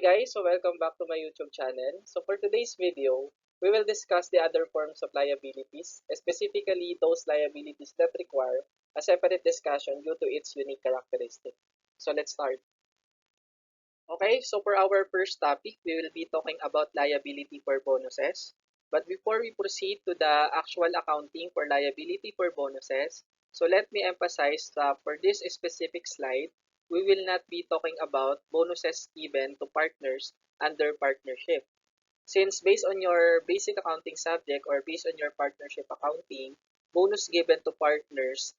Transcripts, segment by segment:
guys, so welcome back to my YouTube channel. So for today's video, we will discuss the other forms of liabilities, specifically those liabilities that require a separate discussion due to its unique characteristic. So let's start. Okay, so for our first topic, we will be talking about liability for bonuses. But before we proceed to the actual accounting for liability for bonuses, so let me emphasize that for this specific slide, we will not be talking about bonuses given to partners under partnership. Since based on your basic accounting subject or based on your partnership accounting, bonus given to partners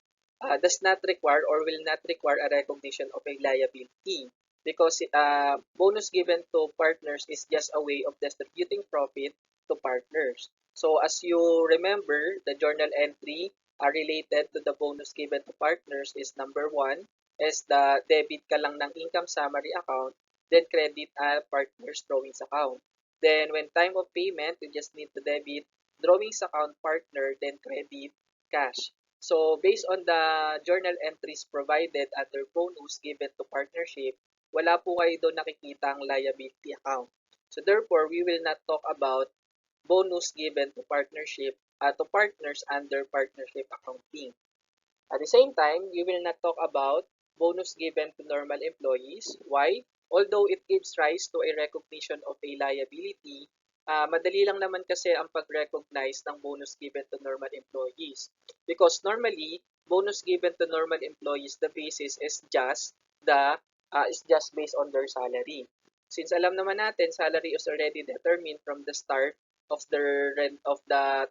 does not require or will not require a recognition of a liability because bonus given to partners is just a way of distributing profit to partners. So as you remember, the journal entry related to the bonus given to partners is number one is the debit ka lang ng income summary account, then credit partners drawings account. Then when time of payment, you just need to debit drawings account partner, then credit cash. So based on the journal entries provided under bonus given to partnership, wala po kayo doon nakikitang liability account. So therefore, we will not talk about bonus given to partnership to partners under partnership accounting. At the same time, we will not talk about bonus given to normal employees. Why? Although it gives rise to a recognition of a liability, madali lang naman kasi ang pag-recognize ng bonus given to normal employees. Because normally, bonus given to normal employees, the basis is just based on their salary. Since alam naman natin, salary is already determined from the start of the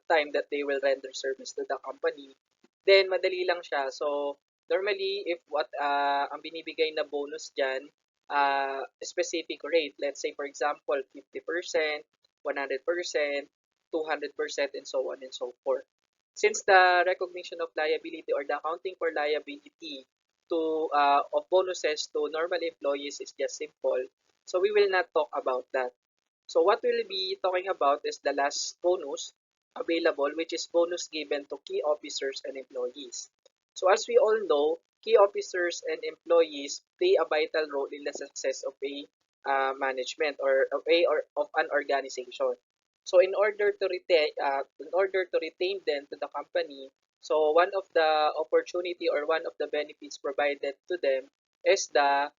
time that they will render service to the company, then madali lang siya. So normally if ang binibigay na bonus diyan specific rate, let's say for example 50%, 100%, 200% and so on and so forth. Since the recognition of liability or the accounting for liability to of bonuses to normal employees is just simple, so we will not talk about that. So what we'll be talking about is the last bonus available, which is bonus given to key officers and employees. So as we all know, key officers and employees play a vital role in the success of a management or of an organization. So in order to retain them to the company, so one of the opportunity or one of the benefits provided to them is the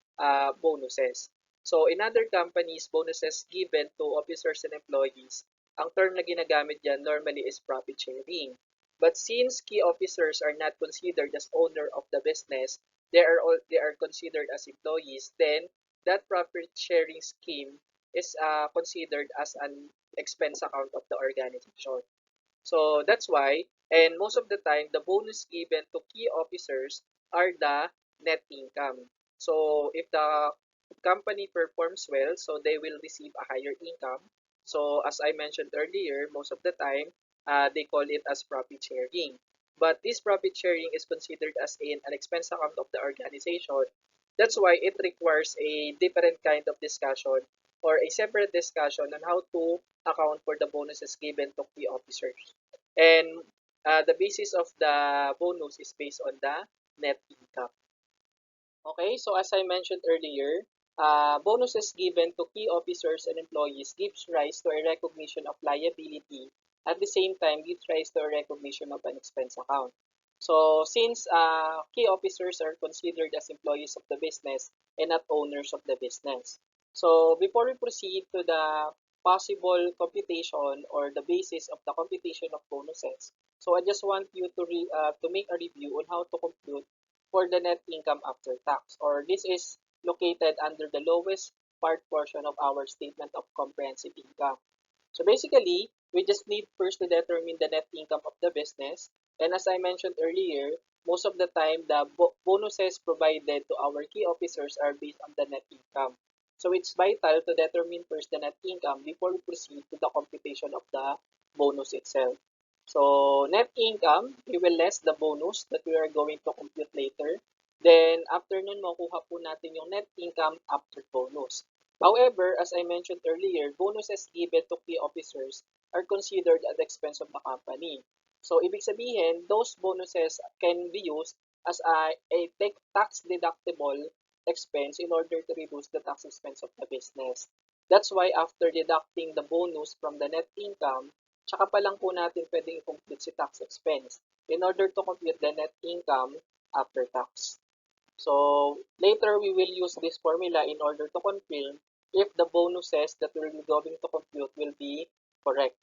bonuses. So in other companies, bonuses given to officers and employees, ang term na ginagamit diyan normally is profit sharing. But since key officers are not considered as owner of the business, they are considered as employees, then that profit sharing scheme is considered as an expense account of the organization. So that's why, and most of the time, the bonus given to key officers are the net income. So if the company performs well, so they will receive a higher income. So as I mentioned earlier, most of the time, they call it as profit sharing. But this profit sharing is considered as an expense account of the organization. That's why it requires a different kind of discussion or a separate discussion on how to account for the bonuses given to key officers. And the basis of the bonus is based on the net income. Okay, so as I mentioned earlier, bonuses given to key officers and employees gives rise to a recognition of liability. At the same time, gives rise to a recognition of an expense account. So since key officers are considered as employees of the business and not owners of the business. So before we proceed to the possible computation or the basis of the computation of bonuses, so I just want you to make a review on how to compute for the net income after tax, or this is located under the lowest part portion of our statement of comprehensive income. So basically, we just need first to determine the net income of the business. And as I mentioned earlier, most of the time, the bonuses provided to our key officers are based on the net income. So it's vital to determine first the net income before we proceed to the computation of the bonus itself. So net income, we will less the bonus that we are going to compute later. Then after nun, makuha po natin yung net income after bonus. However, as I mentioned earlier, bonuses given to key officers are considered at the expense of the company. So ibig sabihin, those bonuses can be used as a tax deductible expense in order to reduce the tax expense of the business. That's why after deducting the bonus from the net income, tsaka pa lang po natin pwedeng i-compute si tax expense in order to compute the net income after tax. So later we will use this formula in order to confirm if the bonuses that we're going to compute will be correct.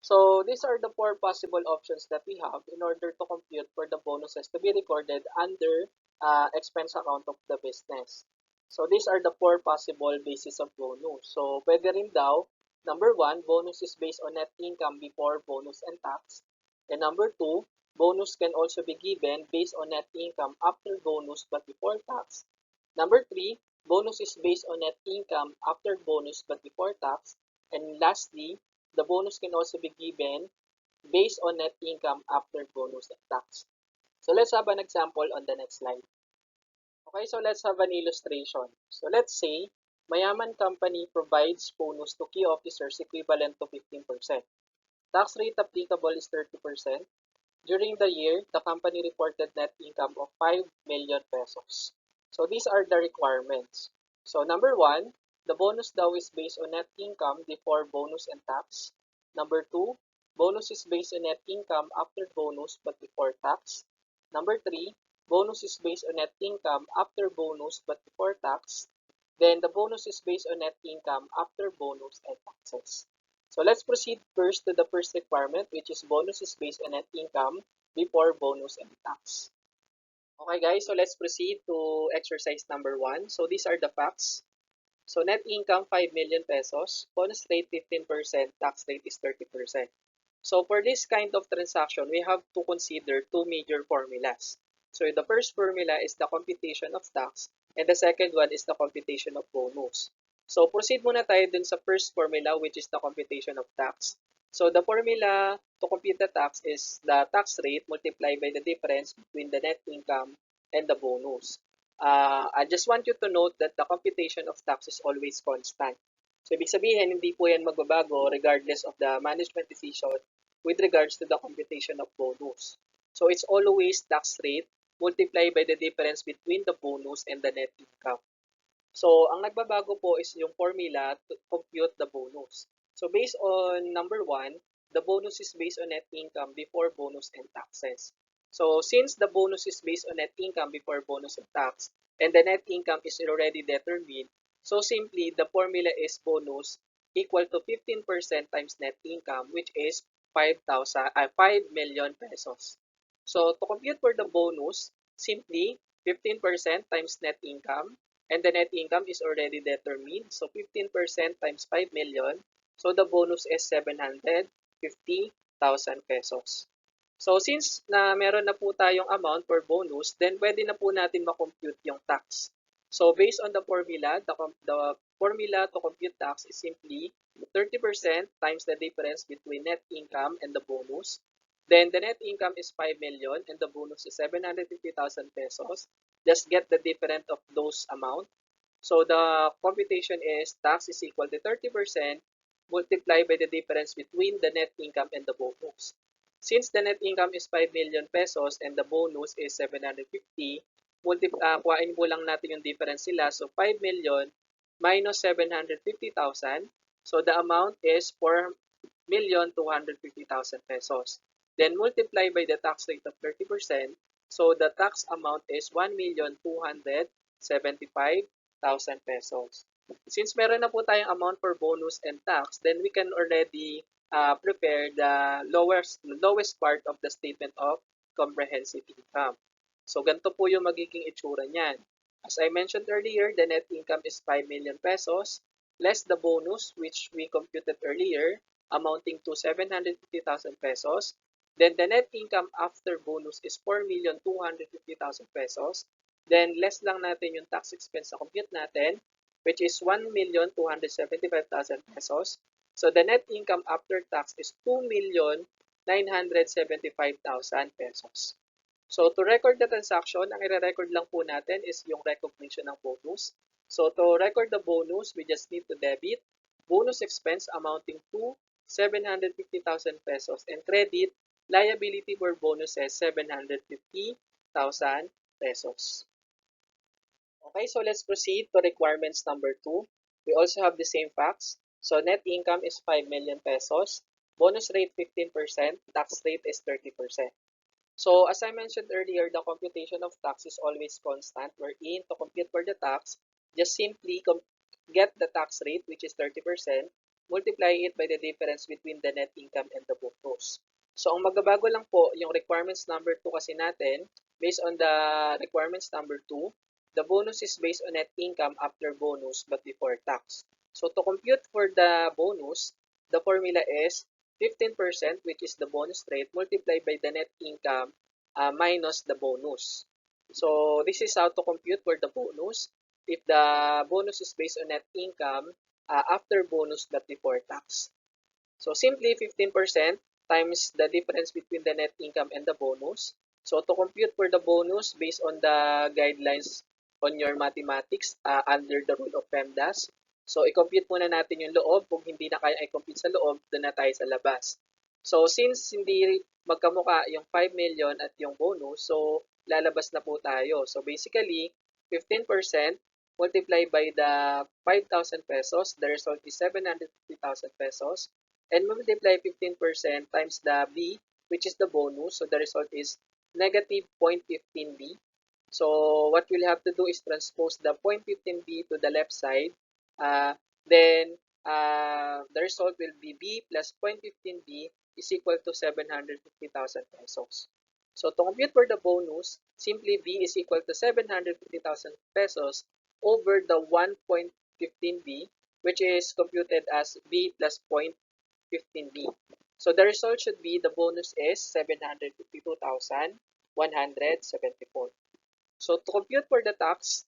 So these are the four possible options that we have in order to compute for the bonuses to be recorded under expense account of the business. So these are the four possible basis of bonus. So pwede rin daw, number one, bonus is based on net income before bonus and tax. And number two, bonus can also be given based on net income after bonus but before tax. Number three, bonus is based on net income after bonus but before tax. And lastly, the bonus can also be given based on net income after bonus and tax. So let's have an example on the next slide. Okay, so let's have an illustration. So let's say, mayaman company provides bonus to key officers equivalent to 15%. Tax rate applicable is 30%. During the year, the company reported net income of 5 million pesos. So these are the requirements. So number one, the bonus daw is based on net income before bonus and tax. Number two, bonus is based on net income after bonus but before tax. Number three, bonus is based on net income after bonus but before tax. Then the bonus is based on net income after bonus and taxes. So let's proceed first to the first requirement, which is bonus is based on net income before bonus and tax. Okay guys, so let's proceed to exercise number one. So these are the facts. So net income 5 million pesos, bonus rate 15%, tax rate is 30%. So for this kind of transaction, we have to consider two major formulas. So the first formula is the computation of tax and the second one is the computation of bonus. So proceed muna tayo dun sa first formula, which is the computation of tax. So the formula to compute the tax is the tax rate multiplied by the difference between the net income and the bonus. I just want you to note that the computation of tax is always constant. So ibig sabihin, hindi po yan magbabago regardless of the management decision with regards to the computation of bonus. So it's always tax rate multiplied by the difference between the bonus and the net income. So ang nagbabago po is yung formula to compute the bonus. So based on number one, the bonus is based on net income before bonus and taxes. So since the bonus is based on net income before bonus and tax, and the net income is already determined, so simply the formula is bonus equal to 15% times net income, which is 5 million pesos. So to compute for the bonus, simply 15% times net income, and the net income is already determined. So 15% times 5 million. So the bonus is 750,000 pesos. So since na meron na po tayong amount for bonus, then pwede na po natin makompute yung tax. So based on the formula, the formula to compute tax is simply 30% times the difference between net income and the bonus. Then the net income is 5 million and the bonus is 750,000 pesos. Just get the difference of those amount. So the computation is tax is equal to 30% multiplied by the difference between the net income and the bonus. Since the net income is 5 million pesos and the bonus is 750, kuhain po lang natin yung difference sila. So 5 million minus 750,000. So the amount is 4,250,000 pesos. Then multiply by the tax rate of 30%. So the tax amount is 1,275,000 pesos. Since meron na po tayong amount for bonus and tax, then we can already prepare the lowest part of the statement of comprehensive income. So ganito po yung magiging itsura niyan. As I mentioned earlier, the net income is 5 million pesos less the bonus which we computed earlier amounting to 750,000 pesos. Then the net income after bonus is 4,250,000 pesos. Then less lang natin yung tax expense na compute natin, which is 1,275,000 pesos. So the net income after tax is 2,975,000 pesos. So to record the transaction, ang i-record lang po natin is yung recognition ng bonus. So to record the bonus, we just need to debit bonus expense amounting to 750,000 pesos and credit liability for bonuses 750,000 pesos. Okay, so let's proceed to requirements number 2. We also have the same facts. So net income is 5 million pesos, bonus rate 15%, tax rate is 30%. So as I mentioned earlier, the computation of tax is always constant, wherein to compute for the tax, just simply get the tax rate, which is 30%, multiply it by the difference between the net income and the bonus. So ang magbabago lang po, yung requirements number 2 kasi natin, based on the requirements number 2, the bonus is based on net income after bonus but before tax. So to compute for the bonus, the formula is 15%, which is the bonus rate, multiplied by the net income minus the bonus. So this is how to compute for the bonus. If the bonus is based on net income after bonus but before tax. So simply 15% times the difference between the net income and the bonus. So to compute for the bonus based on the guidelines on your mathematics under the rule of PEMDAS. So i-compute muna natin yung loob. Kung hindi na kaya i-compute sa loob, doon na tayo sa labas. So since hindi magkamuka yung 5 million at yung bonus, so lalabas na po tayo. So basically, 15% multiplied by the 5,000 pesos, the result is 750,000 pesos. And multiply 15% times the B, which is the bonus. So the result is negative 0.15B. So what we'll have to do is transpose the 0.15B to the left side. Then the result will be B plus 0.15B is equal to 750,000 pesos. So to compute for the bonus, simply B is equal to 750,000 pesos over the 1.15B, which is computed as B plus 0.15B. So the result should be the bonus is 752,174. So to compute for the tax,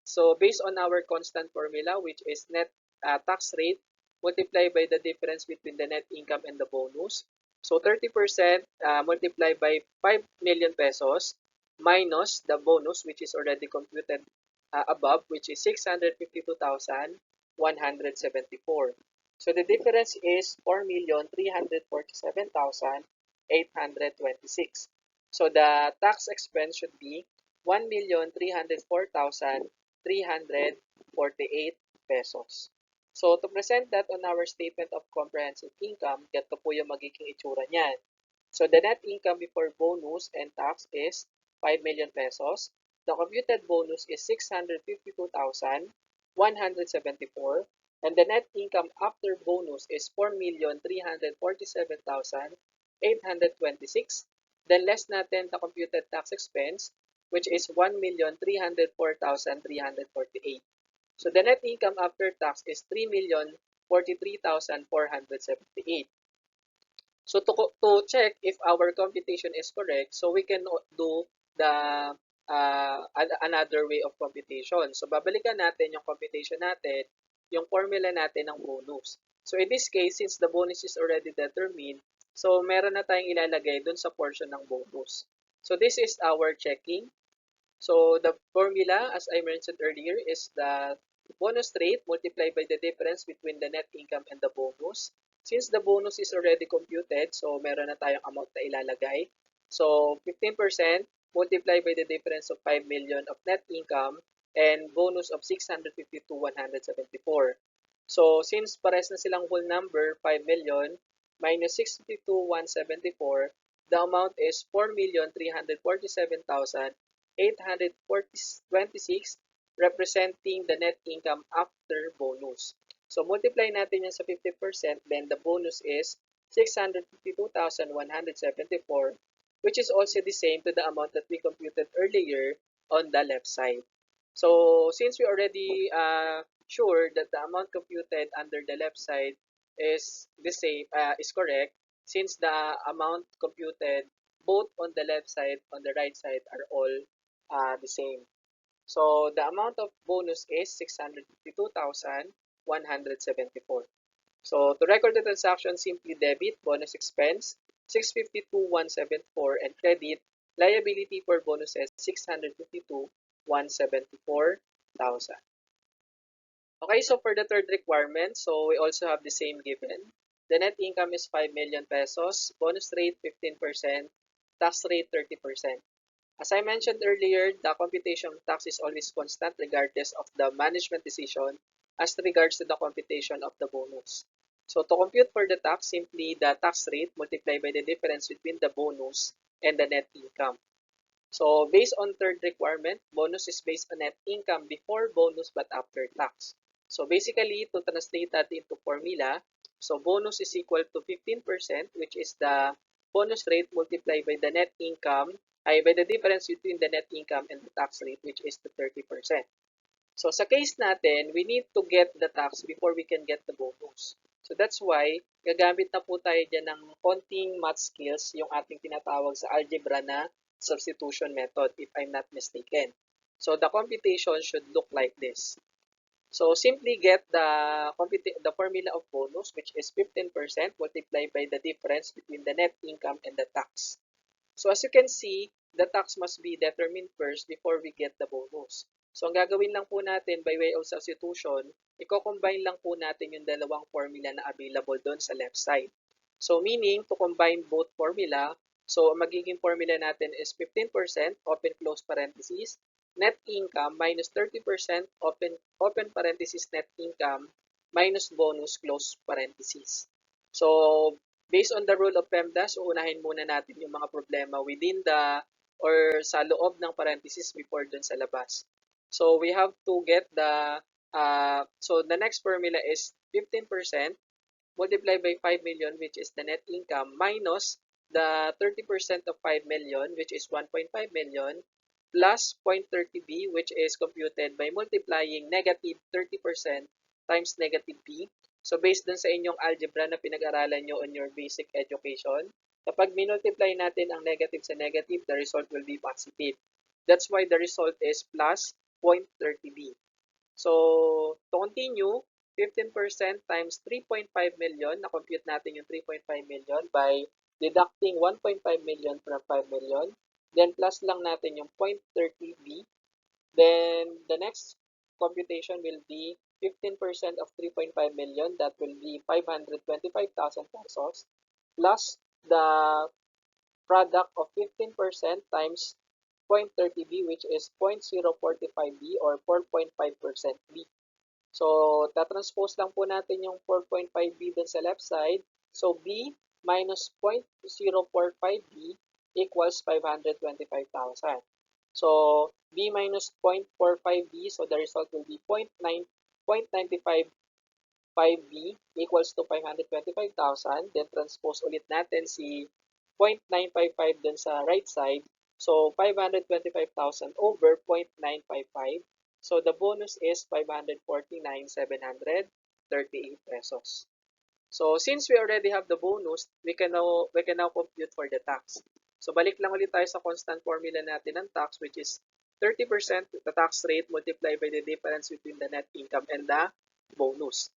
so based on our constant formula, which is net tax rate multiplied by the difference between the net income and the bonus. So 30% multiplied by 5 million pesos minus the bonus, which is already computed above, which is 652,174. So the difference is 4,347,826. So the tax expense should be 1,304,348 pesos. So to present that on our statement of comprehensive income, ganito po yung magiging itsura niyan. So the net income before bonus and tax is 5 million pesos. The computed bonus is 652,174, and the net income after bonus is 4,347,826. Then less natin the computed tax expense, which is 1,304,348. So the net income after tax is 3,043,478. So to check if our computation is correct, so we can do the another way of computation. So babalikan natin yung computation natin, yung formula natin ng bonus. So in this case, since the bonus is already determined, so meron na tayong ilalagay dun sa portion ng bonus. So this is our checking. So the formula, as I mentioned earlier, is the bonus rate multiplied by the difference between the net income and the bonus. Since the bonus is already computed, so meron na tayong amount na ilalagay. So 15% multiplied by the difference of 5 million of net income and bonus of 652,174. So since pares na silang whole number, 5 million minus 652,174, the amount is 4,347,826, representing the net income after bonus. So multiply natin yan sa 50%, then the bonus is 652,174, which is also the same to the amount that we computed earlier on the left side. So since we already sure that the amount computed under the left side is the same, is correct, since the amount computed both on the left side on the right side are all the same. So the amount of bonus is 652,174. So to record the transaction, simply debit bonus expense 652,174 and credit liability for bonuses 652,174,000. Okay, so for the third requirement, so we also have the same given. The net income is 5 million pesos, bonus rate 15%, tax rate 30%. As I mentioned earlier, the computation of tax is always constant regardless of the management decision as regards to the computation of the bonus. So to compute for the tax, simply the tax rate multiplied by the difference between the bonus and the net income. So based on third requirement, bonus is based on net income before bonus but after tax. So basically, to translate that into formula, so bonus is equal to 15%, which is the bonus rate multiplied by the net income, by the difference between the net income and the tax rate, which is the 30%. So sa case natin, we need to get the tax before we can get the bonus. So that's why, gagamit na po tayo dyan ng konting math skills, yung ating tinatawag sa algebra na substitution method, if I'm not mistaken. So the computation should look like this. So simply get the formula of bonus, which is 15% multiplied by the difference between the net income and the tax. So as you can see, the tax must be determined first before we get the bonus. So ang gagawin lang po natin by way of substitution, i-combine lang po natin yung dalawang formula na available doon sa left side. So meaning, to combine both formula, so magiging formula natin is 15%, open close parenthesis, net income minus 30%, open parenthesis net income, minus bonus close parenthesis. So based on the rule of PEMDAS, uunahin muna natin yung mga problema within the or sa loob ng parenthesis before dun sa labas. So we have to get so the next formula is 15% multiplied by 5 million, which is the net income, minus the 30% of 5 million, which is 1.5 million, plus 0.30b, which is computed by multiplying negative 30% times negative b. So based dun sa inyong algebra na pinag-aralan nyo on your basic education, kapag minultiply natin ang negative sa negative, the result will be positive. That's why the result is plus 0.30b. So to continue, 15% times 3.5 million, na-compute natin yung 3.5 million by deducting 1.5 million from 5 million. Then plus lang natin yung 0.30b. Then the next computation will be 15% of 3.5 million, that will be 525,000 pesos, plus the product of 15% times 0.30b, which is 0.045b or 4.5% b. So, tatranspose lang po natin yung 4.5b dun sa left side. So, b minus 0.045b equals 525,000. So, b minus 0.45b, so the result will be 0.955b equals to 525,000. Then, transpose ulit natin si 0.955 dun sa right side. So, 525,000 over 0.955. So, the bonus is 549,738 pesos. So, since we already have the bonus, we can now compute for the tax. So, balik lang ulit tayo sa constant formula natin ng tax, which is 30% the tax rate multiplied by the difference between the net income and the bonus.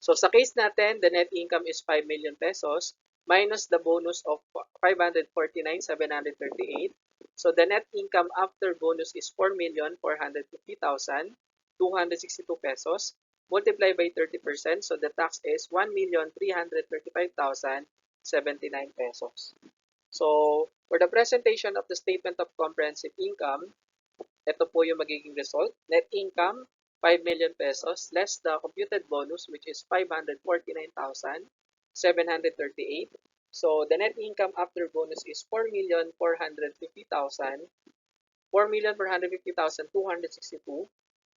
So, sa case natin, the net income is 5 million pesos minus the bonus of 549,738. So, the net income after bonus is 4,450,262 pesos multiplied by 30%. So, the tax is 1,335,079 pesos. So, for the presentation of the statement of comprehensive income, ito po yung magiging result. Net income, 5 million pesos less the computed bonus, which is 549,738. So, the net income after bonus is 4,450,262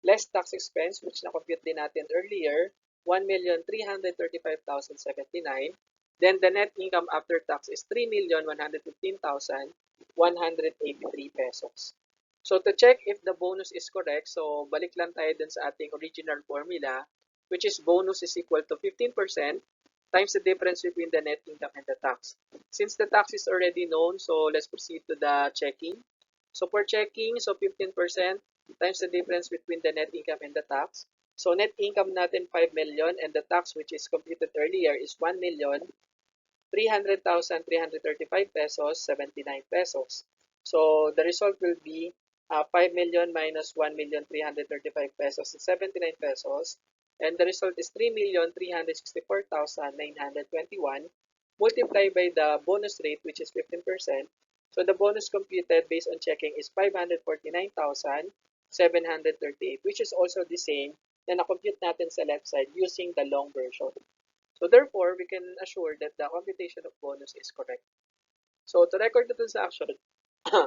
less tax expense, which na-compute din natin earlier, 1,335,079. Then, the net income after tax is 3,115,183 pesos. So, to check if the bonus is correct, so balik lang tayo dun sa ating original formula, which is bonus is equal to 15% times the difference between the net income and the tax. Since the tax is already known, so let's proceed to the checking. So, for checking, so 15% times the difference between the net income and the tax. So, net income natin 5 million and the tax, which is computed earlier, is 1,300,335 pesos, 79 pesos. So, the result will be 5 million minus 1,335 pesos is 79 pesos. And the result is 3,364,921 multiplied by the bonus rate, which is 15%. So, the bonus computed based on checking is 549,738, which is also the same na na-compute natin sa left side using the long version. So therefore, we can assure that the computation of bonus is correct. So to record the transaction,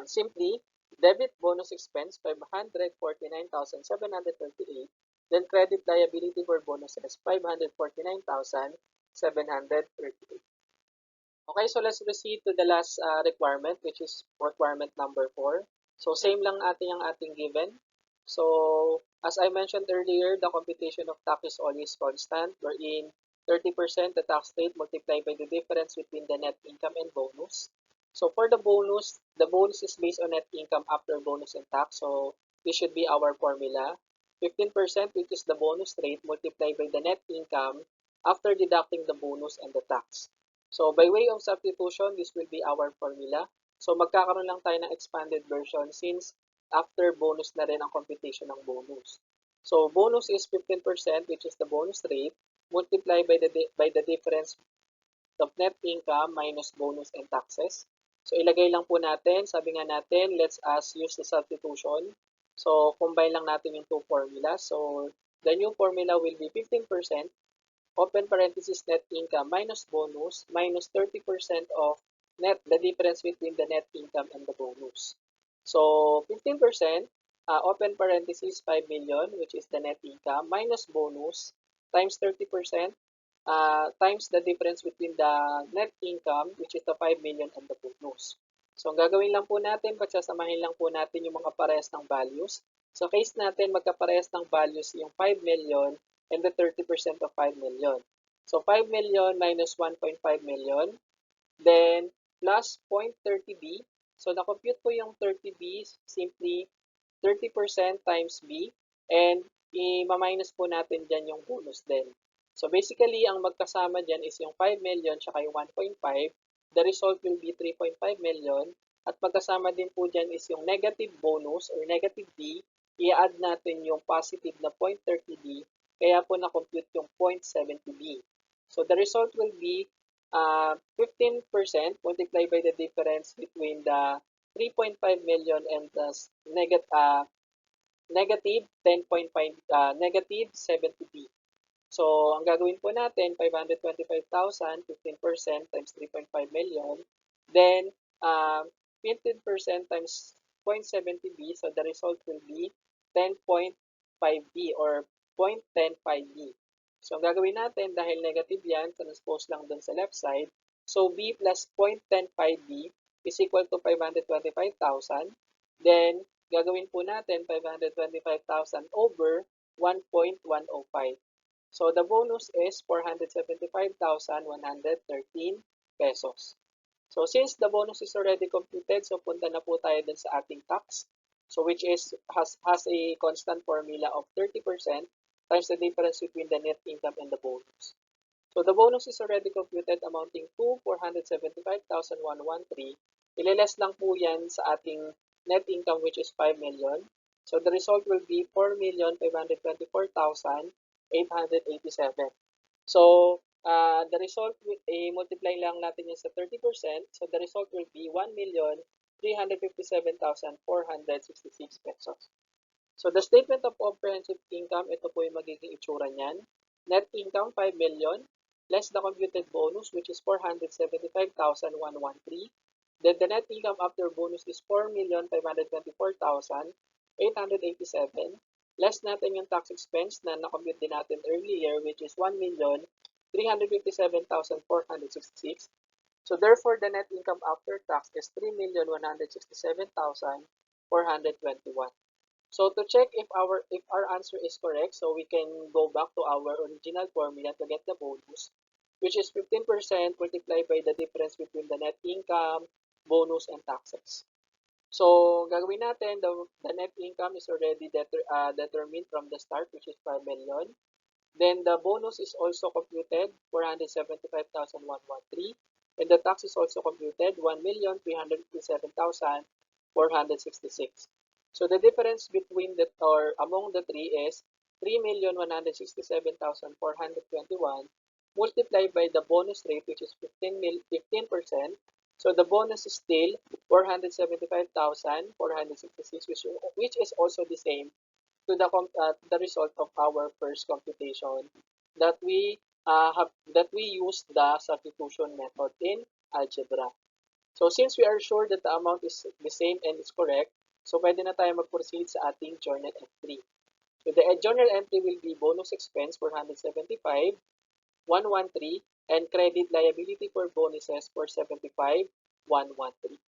simply debit bonus expense 549,738, then credit liability for bonuses 549,738. Okay, so let's proceed to the last requirement, which is requirement number 4. So same lang ang ating given. So as I mentioned earlier, the computation of tax is always constant, wherein 30% the tax rate multiplied by the difference between the net income and bonus. So for the bonus is based on net income after bonus and tax. So this should be our formula. 15%, which is the bonus rate, multiplied by the net income after deducting the bonus and the tax. So by way of substitution, this will be our formula. So magkakaroon lang tayo ng expanded version since after bonus na rin ang computation ng bonus. So bonus is 15%, which is the bonus rate, multiplied by the difference of net income minus bonus and taxes. So ilagay lang po natin, sabi nga natin, use the substitution. So combine lang natin yung two formulas. So the new formula will be 15%, open parenthesis, net income minus bonus minus 30% of the difference between the net income and the bonus. So 15%, open parenthesis, 5 million, which is the net income, minus bonus times 30%, times the difference between the net income, which is the 5 million, and the bonus. So ang gagawin lang po natin, pagsasamahin lang po natin yung mga parehas ng values. Sa case natin, magkaparehas ng values yung 5 million and the 30% of 5 million. So 5 million minus 1.5 million, then plus 0.30b. So na-compute po yung 30b, simply 30% times b, and i-minus po natin dyan yung bonus din. So basically, ang magkasama dyan is yung 5 million tsaka yung 1.5. The result will be 3.5 million. At magkasama din po dyan is yung negative bonus or negative b. I-add natin yung positive na 0.30b. Kaya po na-compute yung 0.70b. So the result will be 15% multiplied by the difference between the 3.5 million and the negative 10.5, negative 70b. So, ang gagawin po natin, 525,000, 15% times 3.5 million. Then, 15% times 0.70b. So, the result will be 10.5b or 0.105b. So, ang gagawin natin, dahil negative yan, transpose lang dun sa left side. So, b plus 0.105b is equal to 525,000. Then, gagawin po natin 525,000 over 1.105. So, the bonus is 475,113 pesos. So, since the bonus is already computed, so punta na po tayo dun sa ating tax. So, which is has a constant formula of 30% times the difference between the net income and the bonus. So, the bonus is already computed amounting to 475,113. Ililess lang po yan sa ating net income, which is 5 million. So, the result will be 4,524,887. So, the result, multiply lang natin yun sa 30%. So, the result will be 1,357,466 pesos. So, the statement of comprehensive income, ito po yung magiging itsura niyan. Net income, 5 million, less the computed bonus, which is 475,113. Then, the net income after bonus is 4,524,887. Less natin yung tax expense na na-compute din natin earlier, which is 1,357,466. So therefore, the net income after tax is 3,167,421. So to check if our answer is correct, so we can go back to our original formula to get the bonus, which is 15% multiplied by the difference between the net income, bonus, and taxes. So, gagawin natin, the net income is already determined from the start, which is 5 million. Then, the bonus is also computed, 475,113. And the tax is also computed, 1,357,466. So, the difference between among the three is 3,167,421 multiplied by the bonus rate, which is 15%. So the bonus is still 475,466, which is also the same to the result of our first computation that we used the substitution method in algebra. So since we are sure that the amount is the same and is correct, so pwede na tayo mag-proceed sa ating journal entry. So the journal entry will be bonus expense for 175, 113, and credit liability for bonuses for 75, 113.